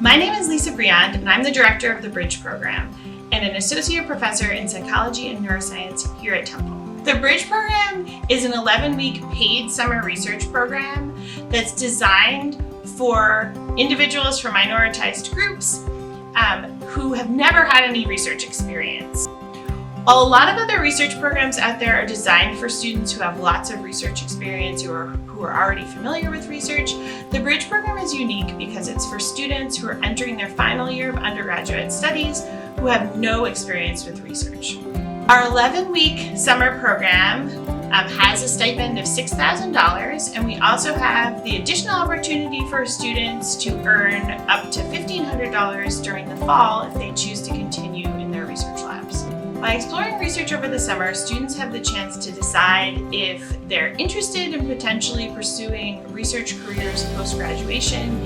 My name is Lisa Briand, and I'm the director of the Bridge program and an associate professor in psychology and neuroscience here at Temple. The Bridge program is an 11-week paid summer research program that's designed for individuals from minoritized groups who have never had any research experience. A lot of other research programs out there are designed for students who have lots of research experience who are already familiar with research. The Bridge program is unique because it's for students who are entering their final year of undergraduate studies who have no experience with research. Our 11-week summer program has a stipend of $6,000, and we also have the additional opportunity for students to earn up to $1,500 during the fall if they choose to continue in their research labs. By exploring research over the summer, students have the chance to decide if they're interested in potentially pursuing research careers post-graduation,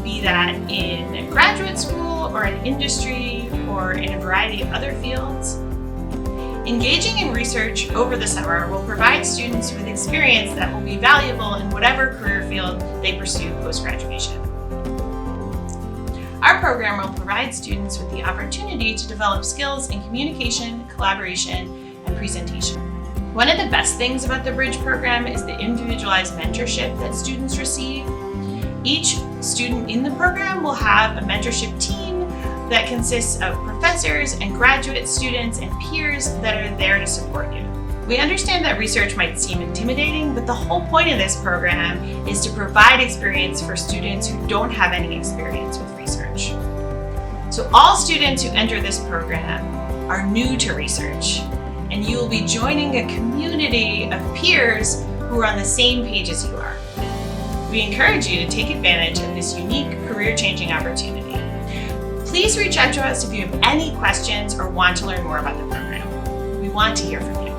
be that in graduate school or in industry or in a variety of other fields. Engaging in research over the summer will provide students with experience that will be valuable in whatever career field they pursue post-graduation. Our program will provide students with the opportunity to develop skills in communication, collaboration, and presentation. One of the best things about the Bridge program is the individualized mentorship that students receive. Each student in the program will have a mentorship team that consists of professors and graduate students and peers that are there to support you. We understand that research might seem intimidating, but the whole point of this program is to provide experience for students who don't have any experience with research. So all students who enter this program are new to research, and you will be joining a community of peers who are on the same page as you are. We encourage you to take advantage of this unique career-changing opportunity. Please reach out to us if you have any questions or want to learn more about the program. We want to hear from you.